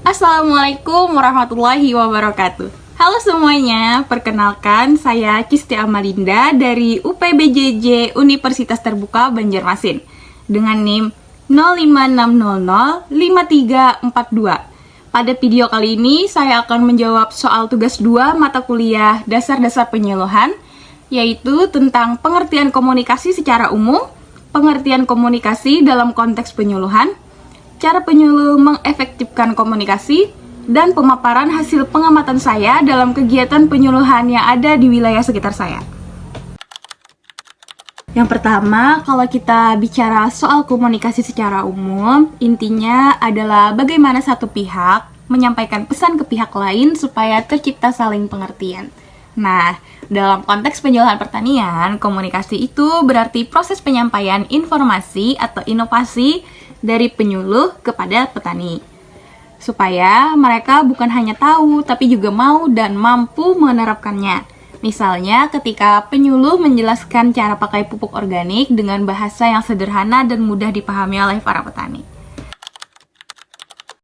Assalamualaikum warahmatullahi wabarakatuh. Halo semuanya, perkenalkan saya Kisti Amalinda dari UPBJJ Universitas Terbuka Banjarmasin dengan NIM 056005342. Pada video kali ini saya akan menjawab soal tugas 2 mata kuliah Dasar-Dasar Penyuluhan, yaitu tentang pengertian komunikasi secara umum, pengertian komunikasi dalam konteks penyuluhan, cara penyuluh mengefektifkan komunikasi, dan pemaparan hasil pengamatan saya dalam kegiatan penyuluhan yang ada di wilayah sekitar saya. Yang pertama, kalau kita bicara soal komunikasi secara umum, intinya adalah bagaimana satu pihak menyampaikan pesan ke pihak lain supaya tercipta saling pengertian. Nah, dalam konteks penyuluhan pertanian, komunikasi itu berarti proses penyampaian informasi atau inovasi dari penyuluh kepada petani, supaya mereka bukan hanya tahu, tapi juga mau dan mampu menerapkannya. Misalnya ketika penyuluh menjelaskan cara pakai pupuk organik dengan bahasa yang sederhana dan mudah dipahami oleh para petani.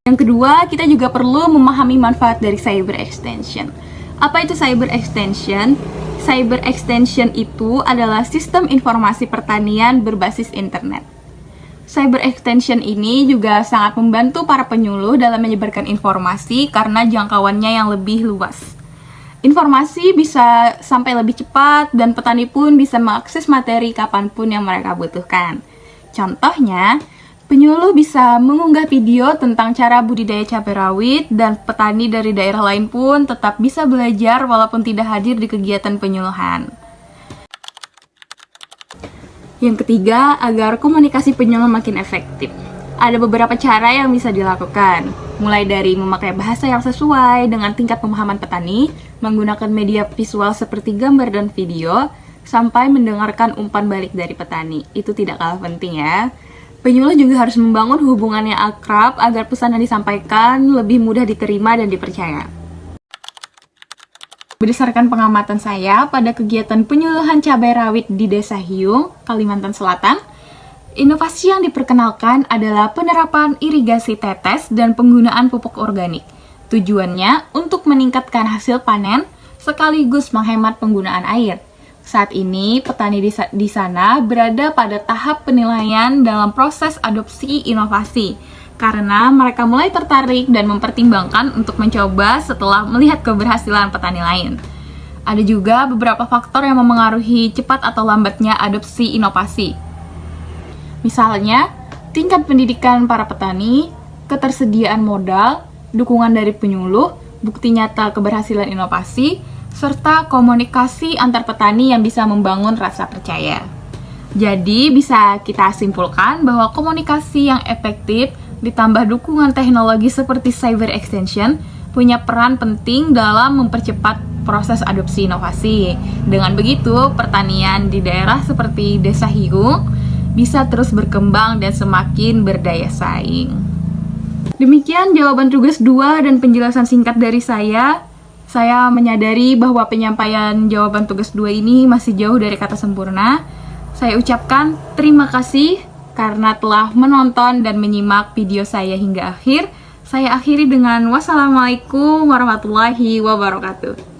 Yang kedua, kita juga perlu memahami manfaat dari cyber extension. Apa itu cyber extension? Cyber extension itu adalah sistem informasi pertanian berbasis internet. Cyber extension ini juga sangat membantu para penyuluh dalam menyebarkan informasi karena jangkauannya yang lebih luas. Informasi bisa sampai lebih cepat dan petani pun bisa mengakses materi kapanpun yang mereka butuhkan. Contohnya, penyuluh bisa mengunggah video tentang cara budidaya cabai rawit dan petani dari daerah lain pun tetap bisa belajar walaupun tidak hadir di kegiatan penyuluhan. Yang ketiga, agar komunikasi penyuluh makin efektif. Ada beberapa cara yang bisa dilakukan, mulai dari memakai bahasa yang sesuai dengan tingkat pemahaman petani, menggunakan media visual seperti gambar dan video, sampai mendengarkan umpan balik dari petani. Itu tidak kalah penting ya. Penyuluh juga harus membangun hubungan yang akrab agar pesan yang disampaikan lebih mudah diterima dan dipercaya. Berdasarkan pengamatan saya pada kegiatan penyuluhan cabai rawit di Desa Hiung, Kalimantan Selatan, inovasi yang diperkenalkan adalah penerapan irigasi tetes dan penggunaan pupuk organik. Tujuannya untuk meningkatkan hasil panen sekaligus menghemat penggunaan air. Saat ini, petani di sana berada pada tahap penilaian dalam proses adopsi inovasi karena mereka mulai tertarik dan mempertimbangkan untuk mencoba setelah melihat keberhasilan petani lain. Ada juga beberapa faktor yang memengaruhi cepat atau lambatnya adopsi inovasi. Misalnya, tingkat pendidikan para petani, ketersediaan modal, dukungan dari penyuluh, bukti nyata keberhasilan inovasi, serta komunikasi antar petani yang bisa membangun rasa percaya. Jadi, bisa kita simpulkan bahwa komunikasi yang efektif ditambah dukungan teknologi seperti cyber extension punya peran penting dalam mempercepat proses adopsi inovasi. Dengan begitu, pertanian di daerah seperti Desa Hiung bisa terus berkembang dan semakin berdaya saing. Demikian jawaban tugas 2 dan penjelasan singkat dari saya. Saya menyadari bahwa penyampaian jawaban tugas 2 ini masih jauh dari kata sempurna. Saya ucapkan terima kasih karena telah menonton dan menyimak video saya hingga akhir. Saya akhiri dengan wassalamualaikum warahmatullahi wabarakatuh.